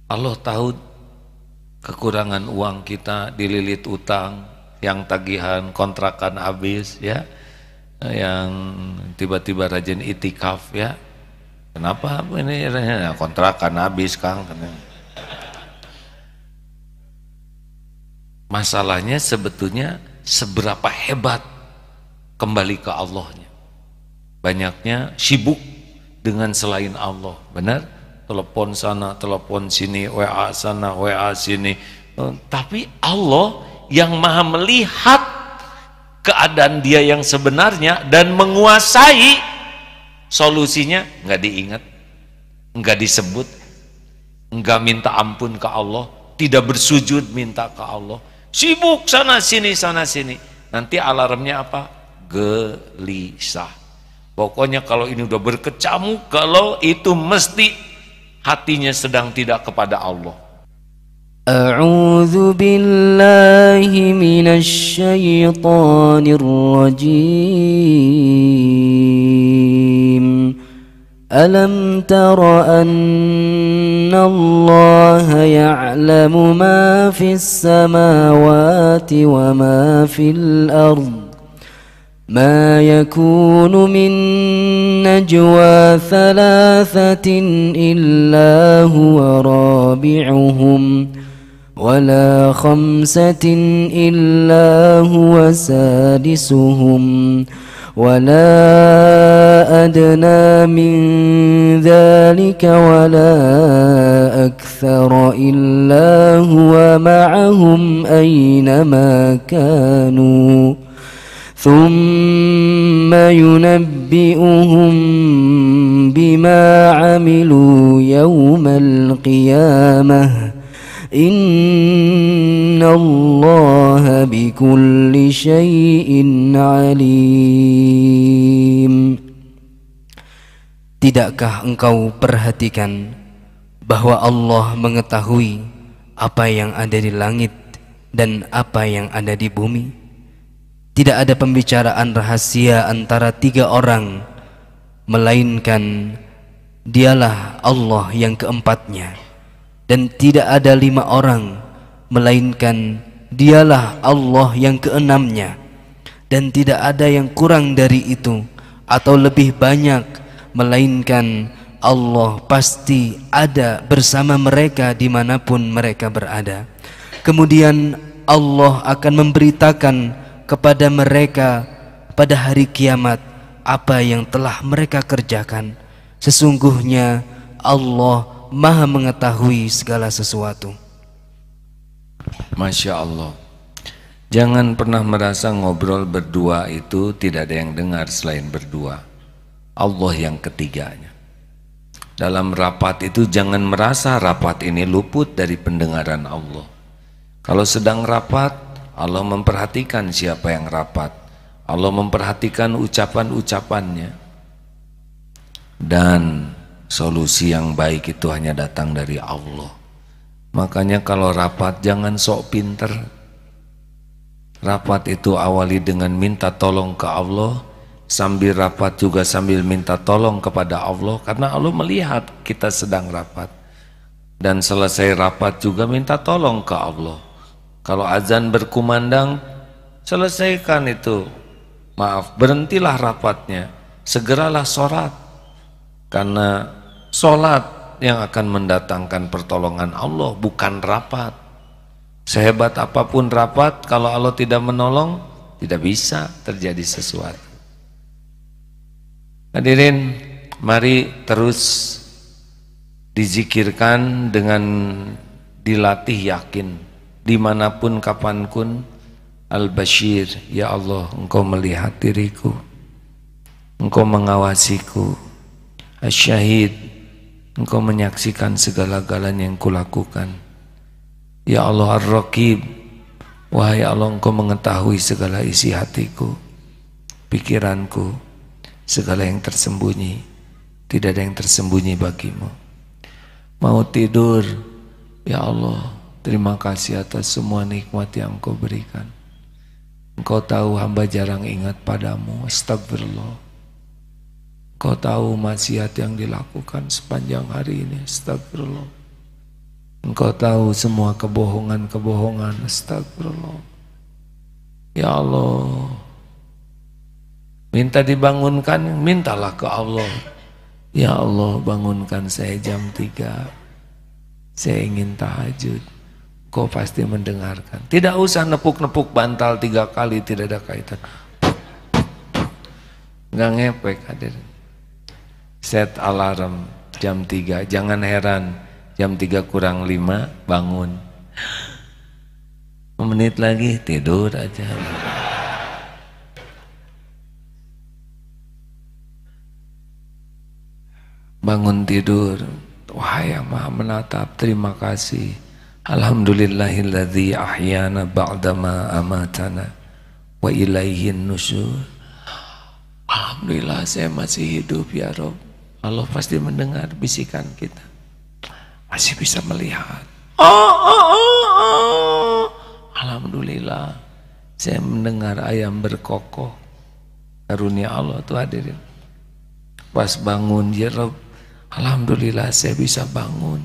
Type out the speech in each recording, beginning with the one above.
Allah tahu kekurangan uang kita, dililit utang, yang tagihan kontrakan habis ya, yang tiba-tiba rajin itikaf ya. Kenapa ini kontrakan habis Kang? Masalahnya sebetulnya seberapa hebat kembali ke Allahnya. Banyaknya sibuk dengan selain Allah, benar? Telepon sana, telepon sini, WA sana, WA sini. Tapi Allah yang maha melihat keadaan dia yang sebenarnya dan menguasai solusinya, nggak diingat, nggak disebut, nggak minta ampun ke Allah, tidak bersujud minta ke Allah, sibuk sana sini sana sini. Nanti alarmnya apa? Gelisah. Pokoknya kalau ini udah berkecamuk, kalau itu mesti hatinya sedang tidak kepada Allah. A'udzu billahi minasy syaithanir rajim. Alam tara anna Allah ya'lamu ma fis samawati wa ma fil ardh. ما يكون من نجوى ثلاثة إلا هو رابعهم ولا خمسة إلا هو سادسهم ولا أدنى من ذلك ولا أكثر إلا هو معهم أينما كانوا ثم ينبئهم بما عملوا يوم القيامة إن الله بكل شيء عليم. Tidakkah engkau perhatikan bahwa Allah mengetahui apa yang ada di langit dan apa yang ada di bumi? Tidak ada pembicaraan rahasia antara tiga orang, melainkan dialah Allah yang keempatnya. Dan tidak ada lima orang, melainkan dialah Allah yang keenamnya. Dan tidak ada yang kurang dari itu atau lebih banyak, melainkan Allah pasti ada bersama mereka dimanapun mereka berada. Kemudian Allah akan memberitakan kepada mereka pada hari kiamat apa yang telah mereka kerjakan. Sesungguhnya Allah maha mengetahui segala sesuatu. Masya Allah. Jangan pernah merasa ngobrol berdua itu tidak ada yang dengar selain berdua. Allah yang ketiganya. Dalam rapat itu jangan merasa rapat ini luput dari pendengaran Allah. Kalau sedang rapat, Allah memperhatikan siapa yang rapat. Allah memperhatikan ucapan-ucapannya. Dan solusi yang baik itu hanya datang dari Allah. Makanya kalau rapat jangan sok pinter. Rapat itu awali dengan minta tolong ke Allah. Sambil rapat juga sambil minta tolong kepada Allah. Karena Allah melihat kita sedang rapat. Dan selesai rapat juga minta tolong ke Allah. Kalau azan berkumandang, selesaikan itu. Maaf, berhentilah rapatnya. Segeralah sholat. Karena sholat yang akan mendatangkan pertolongan Allah, bukan rapat. Sehebat apapun rapat, kalau Allah tidak menolong, tidak bisa terjadi sesuatu. Hadirin, mari terus dizikirkan dengan dilatih yakin. Dimanapun kapanpun, Al-Bashir, ya Allah, Engkau melihat diriku, Engkau mengawasiku. Asy-Syahid, Engkau menyaksikan segala-galanya yang kulakukan. Ya Allah, Ar-Raqib, wahai Allah, Engkau mengetahui segala isi hatiku, pikiranku, segala yang tersembunyi. Tidak ada yang tersembunyi bagimu. Mau tidur, ya Allah, terima kasih atas semua nikmat yang Engkau berikan. Engkau tahu hamba jarang ingat padamu. Astagfirullah. Engkau tahu maksiat yang dilakukan sepanjang hari ini. Astagfirullah. Engkau tahu semua kebohongan-kebohongan. Astagfirullah. Ya Allah, minta dibangunkan, mintalah ke Allah. Ya Allah, bangunkan saya jam 3. Saya ingin tahajud. Kau pasti mendengarkan. Tidak usah nepuk-nepuk bantal 3 kali, tidak ada kaitan. Nggak ngepek, hadirin. Set alarm jam 3. Jangan heran, jam 3 kurang 5 bangun. 5 menit lagi tidur aja. Bangun tidur. Wahai yang Maha Menatap, terima kasih. Alhamdulillahilladzi ahyana ba'dama amatana wa ilaihin nusyur. Alhamdulillah saya masih hidup ya Rob. Allah pasti mendengar bisikan kita. Masih bisa melihat. Alhamdulillah saya mendengar ayam berkokok. Karunia Allah tuh hadirin. Pas bangun ya Rob, alhamdulillah saya bisa bangun.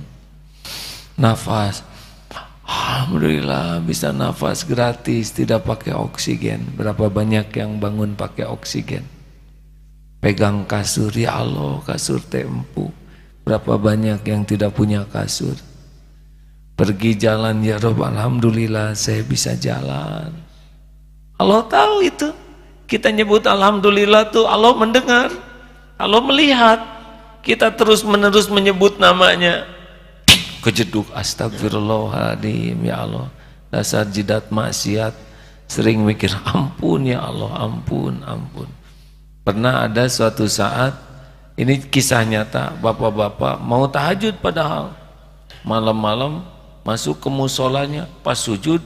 Nafas, alhamdulillah bisa nafas gratis, tidak pakai oksigen. Berapa banyak yang bangun pakai oksigen? Pegang kasur, ya Allah kasur teh empuk. Berapa banyak yang tidak punya kasur? Pergi jalan ya Rob, alhamdulillah saya bisa jalan. Allah tahu itu. Kita nyebut alhamdulillah tuh Allah mendengar, Allah melihat. Kita terus menerus menyebut namanya, kejeduk, astagfirullahaladzim ya Allah. Dasar jidat maksiat, sering mikir ampun ya Allah, ampun, ampun. Pernah ada suatu saat, ini kisah nyata, bapak-bapak mau tahajud padahal malam-malam masuk ke musolanya, pas sujud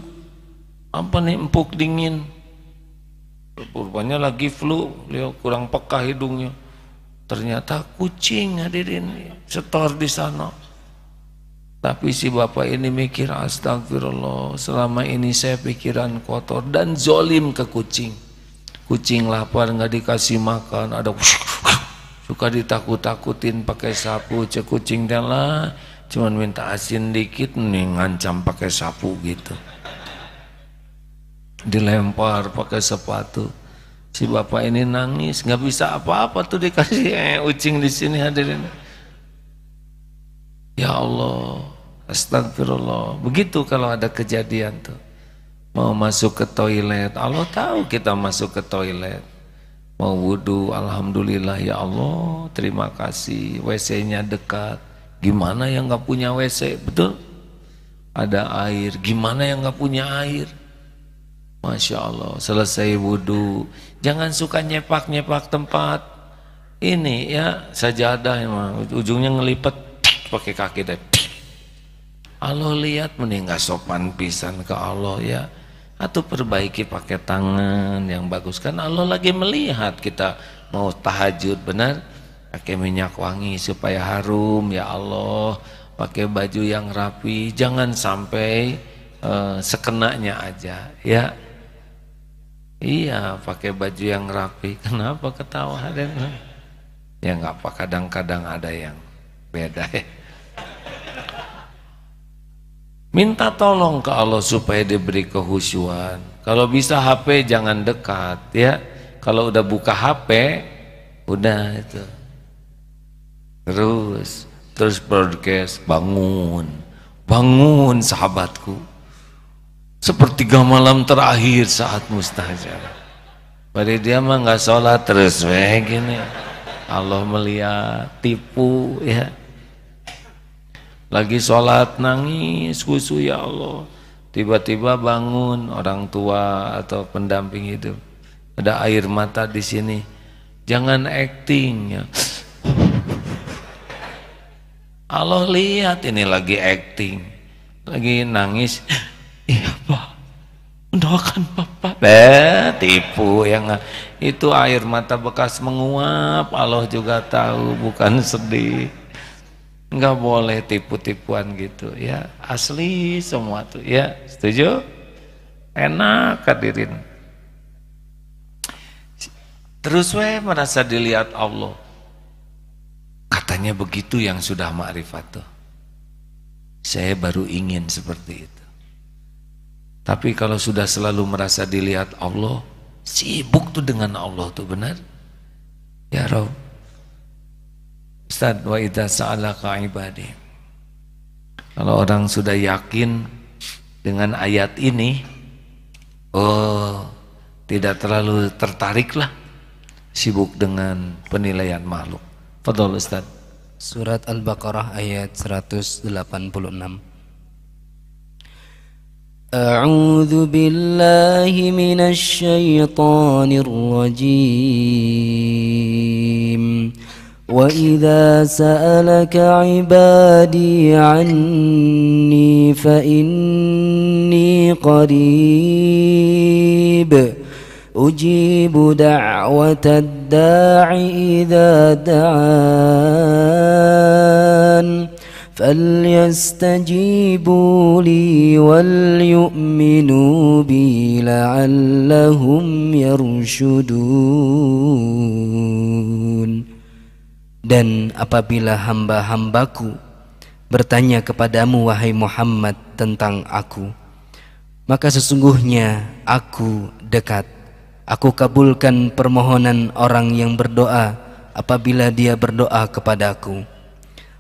apa nih, empuk dingin. Rupanya lagi flu, beliau kurang peka hidungnya. Ternyata kucing hadirin setor di sana. Tapi si bapak ini mikir, astagfirullah, selama ini saya pikiran kotor dan zolim ke kucing. Kucing lapar nggak dikasih makan, ada suka ditakut-takutin pakai sapu. Cek kucing lah, cuman minta asin dikit nih ngancam pakai sapu gitu, dilempar pakai sepatu. Si bapak ini nangis, nggak bisa apa-apa tuh dikasih ucing di sini hadirin. Ya Allah, astagfirullah. Begitu kalau ada kejadian tuh, mau masuk ke toilet, Allah tahu kita masuk ke toilet. Mau wudhu, alhamdulillah ya Allah, terima kasih. WC-nya dekat. Gimana yang nggak punya WC, betul? Ada air, gimana yang nggak punya air? Masya Allah, selesai wudhu, jangan suka nyepak-nyepak tempat ini ya, sajadah emang ujungnya ngelipet pakai kaki deh. Allah lihat, mending nggak sopan pisan ke Allah ya, atau perbaiki pakai tangan yang bagus. Kan Allah lagi melihat kita mau tahajud, benar? Pakai minyak wangi supaya harum ya Allah, pakai baju yang rapi, jangan sampai sekenanya aja ya. Iya, pakai baju yang rapi. Kenapa ketawa? Ya nggak apa, kadang-kadang ada yang beda ya. Minta tolong ke Allah supaya diberi kehusyuan. Kalau bisa HP jangan dekat ya. Kalau udah buka HP, udah itu. Terus broadcast, bangun, bangun sahabatku. Sepertiga malam terakhir saat mustajab. Pada dia mah nggak sholat terus gini. Allah melihat, tipu ya. Lagi sholat nangis khusyuk ya Allah. Tiba-tiba bangun orang tua atau pendamping hidup. Ada air mata di sini. Jangan acting ya. Allah lihat ini lagi acting, lagi nangis. Iya Pak, doakan Bapak. Tipu yang itu air mata bekas menguap. Allah juga tahu, bukan sedih. Enggak boleh tipu-tipuan gitu ya. Asli semua tuh ya. Setuju? Enak hadirin. Terus merasa dilihat Allah. Katanya begitu yang sudah ma'rifat tuh. saya baru ingin seperti itu. Tapi kalau sudah selalu merasa dilihat Allah, sibuk tuh dengan Allah tuh, benar? Ya Rabb. Ustaz, wa idza sa'alaka ibadi. Kalau orang sudah yakin dengan ayat ini, oh, tidak terlalu tertariklah sibuk dengan penilaian makhluk. Fadhol Ustaz. Surat Al-Baqarah ayat 186. A'udzu billahi minasy syaithanir rajim. Wa idza sa'alaka 'ibadi 'anni fa inni qarib ujibu da'watad da'i idza da'an فَلْيَسْتَجِيبُوا لِي وَلْيُؤْمِنُوا بِي لَعَلَّهُمْ يَرْشُدُونَ. Dan apabila hamba-hambaku bertanya kepadamu wahai Muhammad tentang aku, maka sesungguhnya aku dekat. Aku kabulkan permohonan orang yang berdoa apabila dia berdoa kepadaku.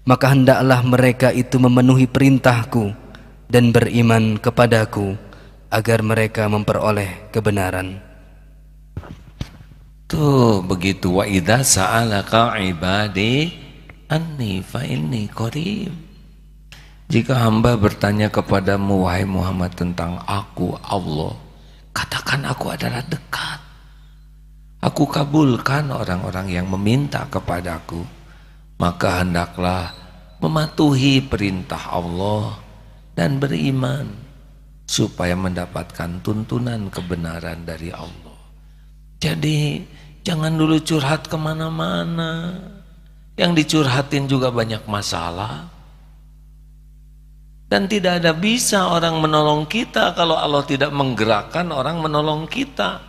Maka hendaklah mereka itu memenuhi perintahku dan beriman kepadaku agar mereka memperoleh kebenaran. Tuh begitu, wa idza sa'alaka ibadi anni fa inni qarib. Jika hamba bertanya kepadamu wahai Muhammad tentang aku Allah, katakan aku adalah dekat. Aku kabulkan orang-orang yang meminta kepadaku. Maka hendaklah mematuhi perintah Allah dan beriman supaya mendapatkan tuntunan kebenaran dari Allah. Jadi jangan dulu curhat kemana-mana. Yang dicurhatin juga banyak masalah. Dan tidak ada bisa orang menolong kita kalau Allah tidak menggerakkan orang menolong kita.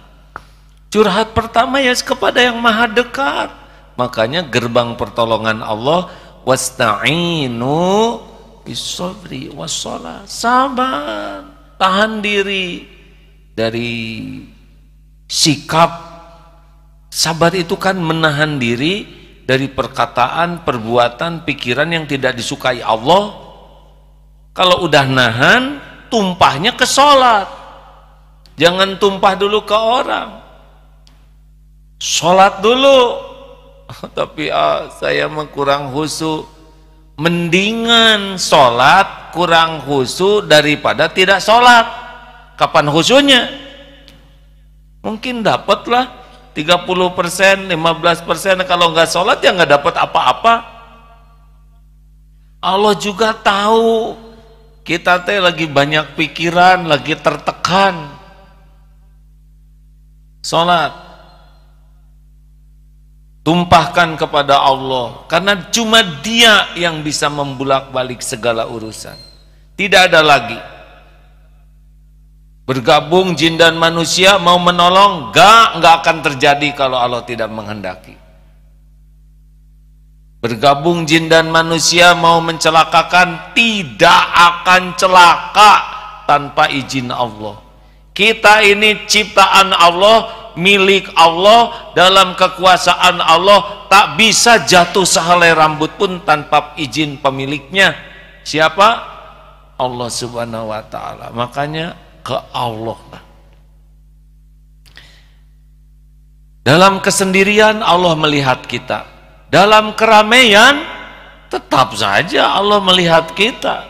Curhat pertama ya kepada yang maha dekat. Makanya gerbang pertolongan Allah, wasta'inu bis-sabri was-shalah. Sabar, tahan diri dari sikap. Sabar itu kan menahan diri dari perkataan, perbuatan, pikiran yang tidak disukai Allah. Kalau udah nahan, tumpahnya ke sholat. Jangan tumpah dulu ke orang. Sholat dulu. Tapi saya mah kurang khusyuk. Mendingan sholat kurang khusyuk daripada tidak sholat. Kapan khusyuknya? Mungkin dapatlah 30%, 15%. Kalau nggak sholat ya nggak dapat apa-apa. Allah juga tahu kita teh lagi banyak pikiran, lagi tertekan. Sholat tumpahkan kepada Allah, karena cuma Dia yang bisa membulak-balik segala urusan. Tidak ada lagi bergabung jin dan manusia mau menolong, nggak akan terjadi kalau Allah tidak menghendaki. Bergabung jin dan manusia mau mencelakakan, tidak akan celaka tanpa izin Allah. Kita ini ciptaan Allah, milik Allah, dalam kekuasaan Allah, tak bisa jatuh sehelai rambut pun tanpa izin pemiliknya. Siapa? Allah Subhanahu wa ta'ala. Makanya ke Allah lah. Dalam kesendirian Allah melihat kita, dalam keramaian tetap saja Allah melihat kita.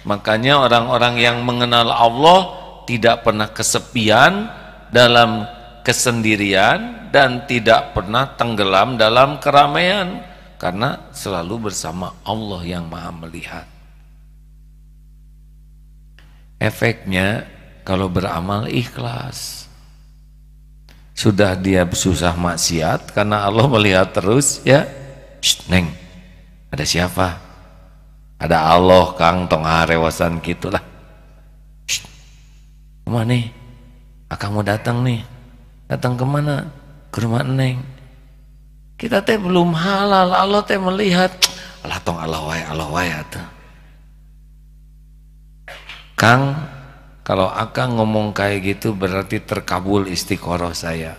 Makanya orang-orang yang mengenal Allah tidak pernah kesepian dalam kesendirian dan tidak pernah tenggelam dalam keramaian, karena selalu bersama Allah yang maha melihat. Efeknya kalau beramal ikhlas, sudah dia susah maksiat karena Allah melihat terus ya. Neng, ada siapa? Ada Allah, Kang, tong harewasan gitulah. Kemana nih? Akang mau datang nih. Datang kemana? Ke rumah Neng. Kita teh belum halal, Allah teh melihat. Allah tong Allah wae atuh. Kang, kalau Akang ngomong kayak gitu berarti terkabul istiqoroh saya.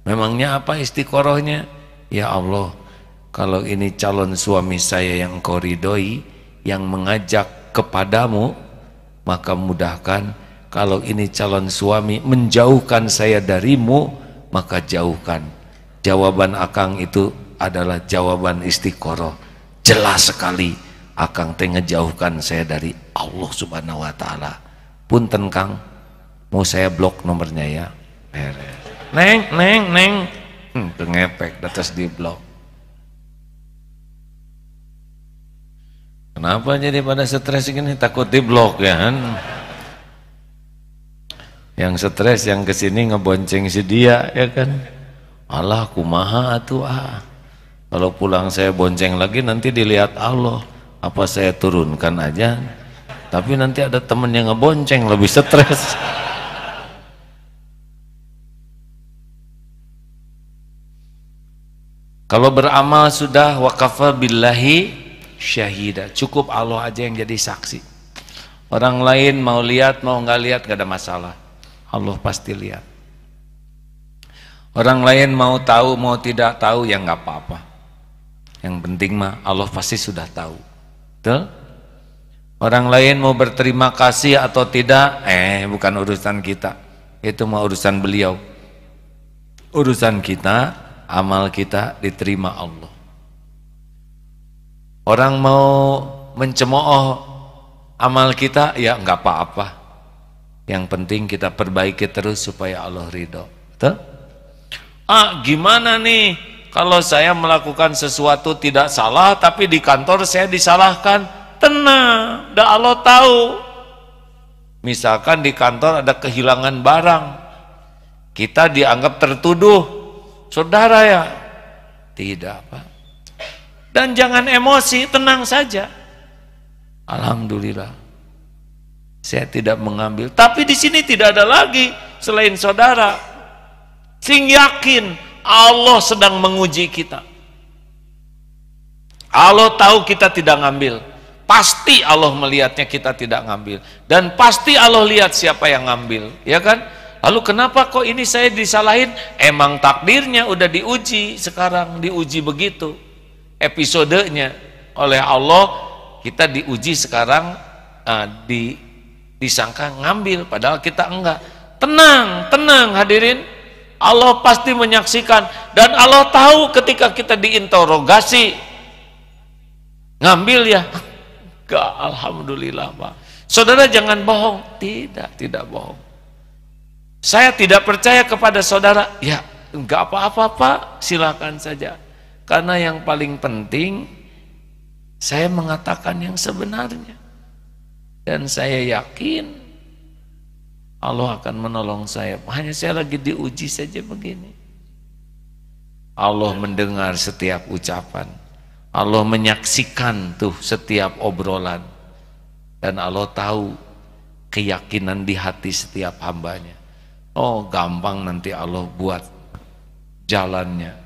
Memangnya apa istiqorohnya? Ya Allah, kalau ini calon suami saya yang Engkau ridhoi, yang mengajak kepadamu, maka mudahkan. Kalau ini calon suami menjauhkan saya darimu, maka jauhkan. Jawaban Akang itu adalah jawaban istiqoroh. Jelas sekali Akang teh ngejauhkan saya dari Allah Subhanahu wa taala. Punten Kang, mau saya blok nomornya ya. Neng, ngepek atas di blok. Kenapa jadi pada stres gini? Takut di blok ya kan? Yang stres yang kesini ngebonceng si dia ya kan? Allah kumaha atuh ah. Kalau pulang saya bonceng lagi nanti dilihat Allah. Apa saya turunkan aja? Tapi nanti ada temen yang ngebonceng lebih stres. Kalau beramal sudah waqafa billahi syahida, cukup Allah aja yang jadi saksi. Orang lain mau lihat mau nggak lihat gak ada masalah, Allah pasti lihat. Orang lain mau tahu mau tidak tahu ya nggak apa-apa. Yang penting mah Allah pasti sudah tahu. Betul? Orang lain mau berterima kasih atau tidak, bukan urusan kita. Itu mah urusan beliau. Urusan kita, amal kita diterima Allah. Orang mau mencemooh amal kita, ya nggak apa-apa. Yang penting kita perbaiki terus supaya Allah ridho. Betul? Gimana nih kalau saya melakukan sesuatu tidak salah tapi di kantor saya disalahkan? Tenang, dah Allah tahu. Misalkan di kantor ada kehilangan barang, kita dianggap tertuduh, saudara ya? Tidak, Pak. Dan jangan emosi, tenang saja. Alhamdulillah, saya tidak mengambil. Tapi di sini tidak ada lagi selain saudara. Sing yakin Allah sedang menguji kita. Allah tahu kita tidak ngambil. Pasti Allah melihatnya kita tidak ngambil. Dan pasti Allah lihat siapa yang ngambil, ya kan? Lalu kenapa kok ini saya disalahin? Emang takdirnya udah diuji sekarang, diuji begitu. Episodenya oleh Allah, kita diuji sekarang, disangka ngambil padahal kita enggak. Tenang hadirin, Allah pasti menyaksikan. Dan Allah tahu ketika kita diinterogasi, ngambil ya enggak, alhamdulillah Pak. Saudara jangan bohong. Tidak bohong. Saya tidak percaya kepada saudara, ya enggak apa-apa Pak, silakan saja. Karena yang paling penting saya mengatakan yang sebenarnya. Dan saya yakin Allah akan menolong saya. Hanya saya lagi diuji saja begini. Allah mendengar setiap ucapan. Allah menyaksikan tuh setiap obrolan. Dan Allah tahu keyakinan di hati setiap hambanya. Oh gampang nanti Allah buat jalannya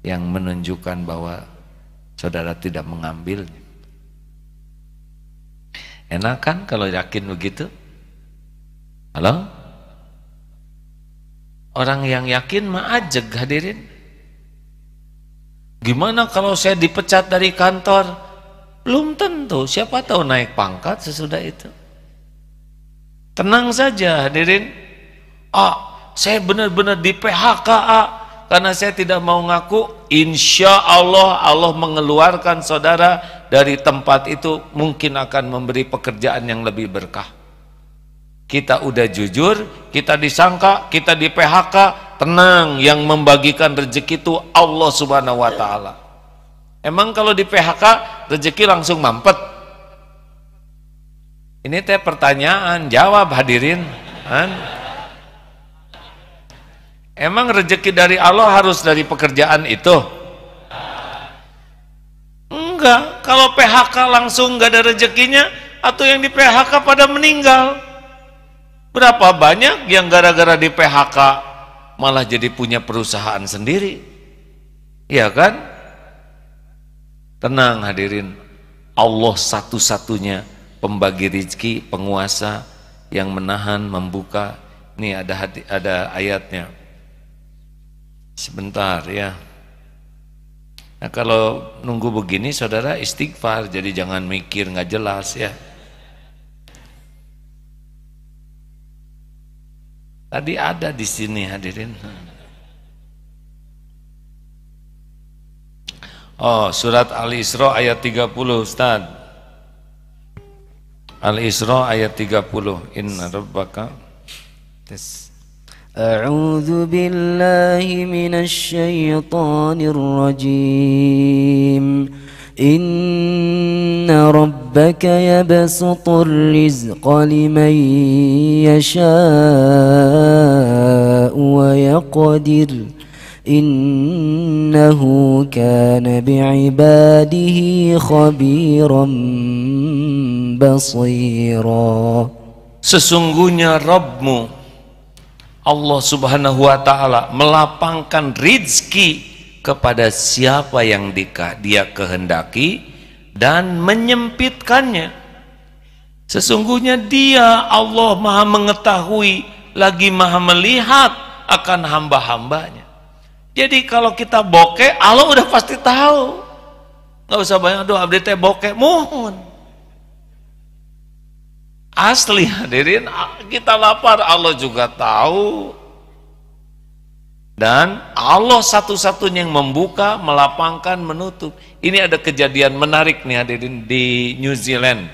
yang menunjukkan bahwa saudara tidak mengambilnya. Enak kan kalau yakin begitu? Halo? Orang yang yakin mah ajeg hadirin. Gimana kalau saya dipecat dari kantor? Belum tentu, siapa tahu naik pangkat sesudah itu. Tenang saja hadirin. Saya benar-benar di PHK karena saya tidak mau ngaku. Insya Allah Allah mengeluarkan saudara dari tempat itu, mungkin akan memberi pekerjaan yang lebih berkah. Kita udah jujur, kita disangka, kita di PHK, tenang, yang membagikan rezeki itu Allah Subhanahu wa taala. Emang kalau di PHK rezeki langsung mampet? Ini teh pertanyaan, jawab hadirin. Emang rezeki dari Allah harus dari pekerjaan itu? Enggak, kalau PHK langsung nggak ada rezekinya, atau yang di PHK pada meninggal. Berapa banyak yang gara-gara di PHK malah jadi punya perusahaan sendiri? Iya kan? Tenang hadirin, Allah satu-satunya pembagi rezeki, penguasa, yang menahan, membuka. Nih ada ayatnya. Sebentar ya. Nah kalau nunggu begini saudara istighfar, jadi jangan mikir nggak jelas ya. Tadi ada di sini hadirin. Oh, surat Al-Isra ayat 30 Ustaz. Al-Isra ayat 30. Inna rabbaka. أعوذ بالله من الشيطان الرجيم إن ربك يبسط الرزق لمن يشاء ويقدر إنه كان بعباده خبيرا بصيرا. Sesungguhnya Rabbmu Allah subhanahu wa ta'ala melapangkan rizki kepada siapa yang dia kehendaki dan menyempitkannya. Sesungguhnya dia Allah maha mengetahui lagi maha melihat akan hamba-hambanya. Jadi kalau kita bokeh Allah udah pasti tahu. Nggak usah banyak doa abdi teh bokeh, mohon. Asli hadirin, kita lapar Allah juga tahu. Dan Allah satu-satunya yang membuka, melapangkan, menutup. Ini ada kejadian menarik nih hadirin di New Zealand.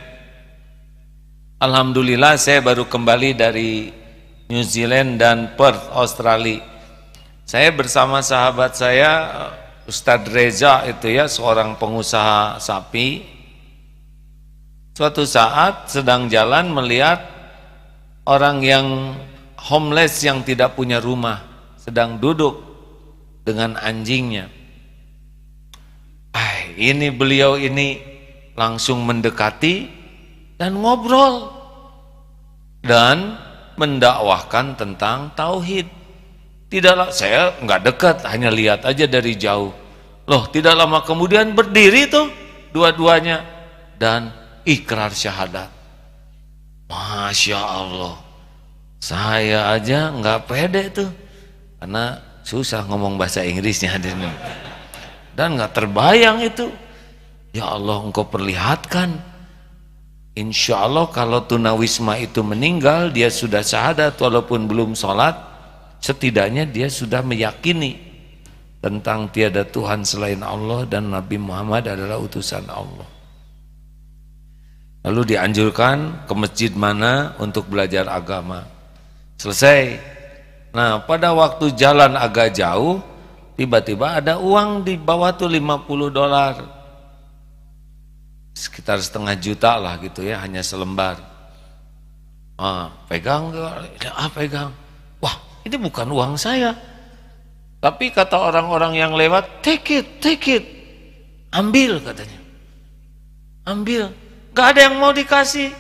Alhamdulillah saya baru kembali dari New Zealand dan Perth, Australia. Saya bersama sahabat saya Ustadz Reza itu ya, seorang pengusaha sapi. Suatu saat sedang jalan melihat orang yang homeless yang tidak punya rumah sedang duduk dengan anjingnya. Ini beliau ini langsung mendekati dan ngobrol dan mendakwahkan tentang tauhid. Tidaklah, saya nggak dekat, hanya lihat aja dari jauh. Loh, tidak lama kemudian berdiri tuh dua-duanya dan ikrar syahadat. Masya Allah, saya aja nggak pede tuh karena susah ngomong bahasa Inggrisnya dan nggak terbayang itu. Ya Allah, engkau perlihatkan, insya Allah kalau tunawisma itu meninggal, dia sudah syahadat walaupun belum sholat, setidaknya dia sudah meyakini tentang tiada Tuhan selain Allah dan Nabi Muhammad adalah utusan Allah. Lalu dianjurkan ke masjid mana untuk belajar agama. Selesai. Nah, pada waktu jalan agak jauh, tiba-tiba ada uang di bawah tuh $50. Sekitar setengah juta lah gitu ya, hanya selembar. Pegang, pegang. Wah, ini bukan uang saya. Tapi kata orang-orang yang lewat, take it. Ambil katanya. Ambil. Gak ada yang mau dikasih.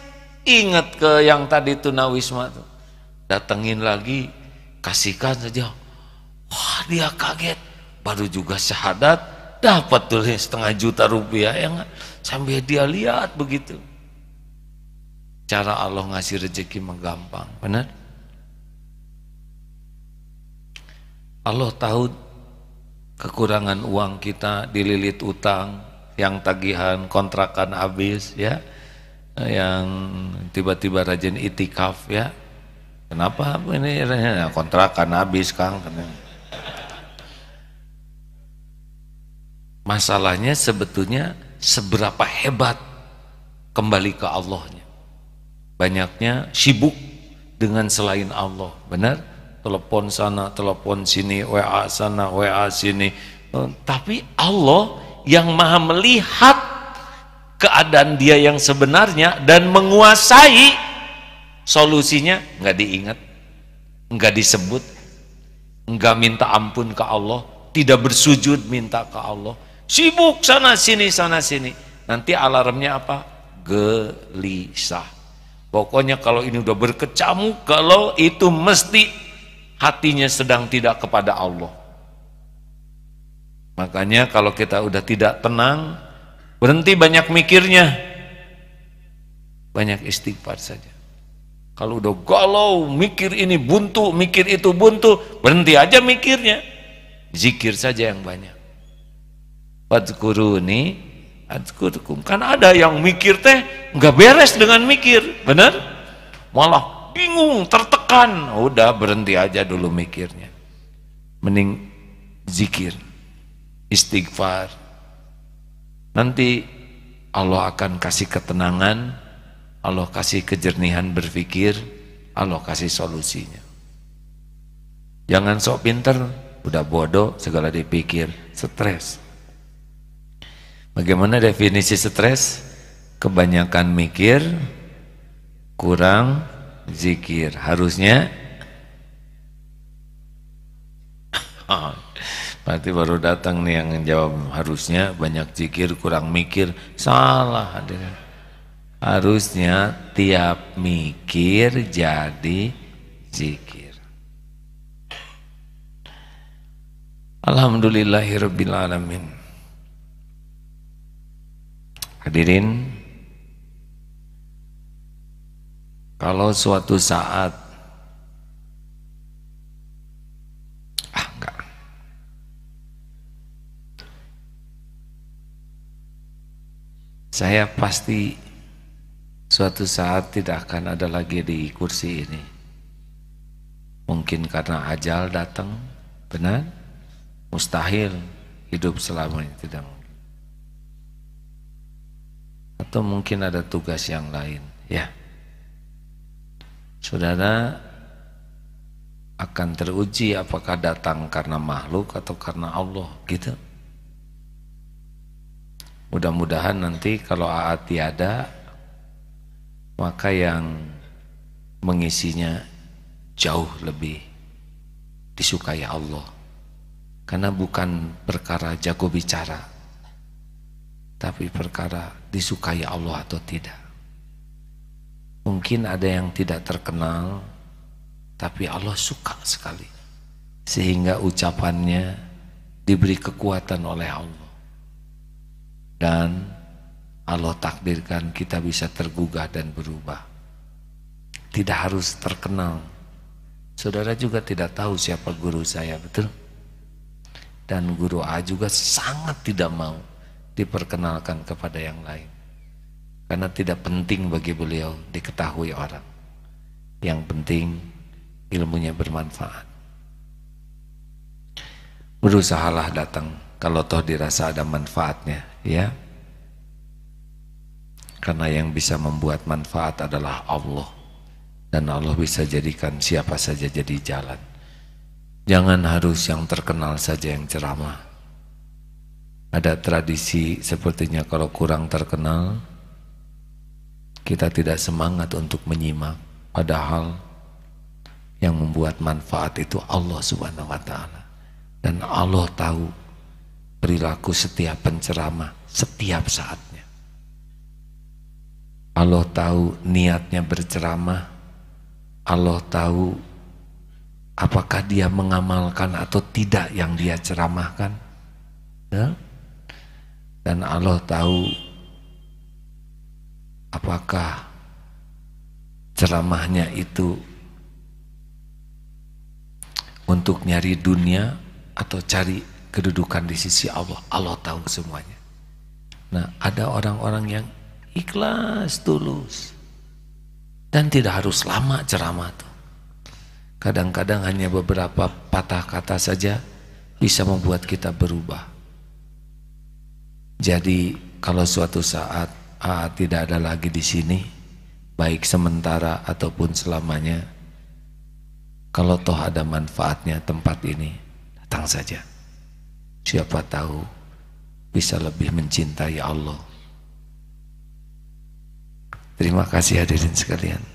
Ingat ke yang tadi tunawisma tuh. Datengin lagi, kasihkan saja. Wah, dia kaget. Baru juga syahadat, dapat tuh setengah juta rupiah yang sambil dia lihat begitu. Cara Allah ngasih rezeki menggampang, benar? Allah tahu kekurangan uang kita, dililit utang, yang tagihan kontrakan habis ya, yang tiba-tiba rajin itikaf ya. Kenapa ini kontrakan habis Kang? Masalahnya sebetulnya seberapa hebat kembali ke Allahnya. Banyaknya sibuk dengan selain Allah, benar? Telepon sana, telepon sini, WA sana, WA sini. Tapi Allah yang maha melihat keadaan dia yang sebenarnya dan menguasai solusinya, nggak diingat, nggak disebut, nggak minta ampun ke Allah, tidak bersujud minta ke Allah, sibuk sana sini. Nanti alarmnya apa? Gelisah. Pokoknya kalau ini udah berkecamuk, kalau itu mesti hatinya sedang tidak kepada Allah. Makanya kalau kita udah tidak tenang, berhenti banyak mikirnya, banyak istighfar saja. Kalau udah galau, mikir ini buntu, mikir itu buntu, berhenti aja mikirnya. Zikir saja yang banyak. Fadhkuruni adzkurkum. Kan ada yang mikir teh nggak beres dengan mikir, benar? Malah bingung, tertekan. Udah berhenti aja dulu mikirnya. Mending zikir, istighfar. Nanti Allah akan kasih ketenangan, Allah kasih kejernihan berpikir, Allah kasih solusinya. Jangan sok pinter, udah bodoh, segala dipikir, stres. Bagaimana definisi stres? Kebanyakan mikir, kurang zikir. Harusnya berarti baru datang nih yang jawab, harusnya banyak zikir, kurang mikir. Salah hadirin. Harusnya tiap mikir jadi zikir. Alhamdulillahirabbil alamin. Hadirin, kalau suatu saat enggak. Saya pasti suatu saat tidak akan ada lagi di kursi ini. Mungkin karena ajal datang, benar? Mustahil hidup selamanya, tidak mungkin. Atau mungkin ada tugas yang lain, ya. Saudara akan teruji apakah datang karena makhluk atau karena Allah, gitu. Mudah-mudahan nanti kalau Aat tiada, maka yang mengisinya jauh lebih disukai Allah. Karena bukan perkara jago bicara, tapi perkara disukai Allah atau tidak. Mungkin ada yang tidak terkenal, tapi Allah suka sekali, sehingga ucapannya diberi kekuatan oleh Allah. Dan Allah takdirkan kita bisa tergugah dan berubah. Tidak harus terkenal. Saudara juga tidak tahu siapa guru saya, betul? Dan guru A juga sangat tidak mau diperkenalkan kepada yang lain. Karena tidak penting bagi beliau diketahui orang. Yang penting ilmunya bermanfaat. Berusahalah datang kalau toh dirasa ada manfaatnya, ya. Karena yang bisa membuat manfaat adalah Allah. Dan Allah bisa jadikan siapa saja jadi jalan. Jangan harus yang terkenal saja yang ceramah. Ada tradisi sepertinya kalau kurang terkenal, kita tidak semangat untuk menyimak. Padahal yang membuat manfaat itu Allah Subhanahu wa Ta'ala. Dan Allah tahu perilaku setiap penceramah setiap saatnya. Allah tahu niatnya berceramah. Allah tahu apakah dia mengamalkan atau tidak yang dia ceramahkan, ya? Dan Allah tahu apakah ceramahnya itu untuk nyari dunia atau cari kedudukan di sisi Allah. Allah tahu semuanya. Nah, ada orang-orang yang ikhlas, tulus, dan tidak harus lama ceramah tuh. Kadang-kadang hanya beberapa patah kata saja bisa membuat kita berubah. Jadi kalau suatu saat tidak ada lagi di sini, baik sementara ataupun selamanya, kalau toh ada manfaatnya tempat ini, datang saja. Siapa tahu bisa lebih mencintai Allah. Terima kasih hadirin sekalian.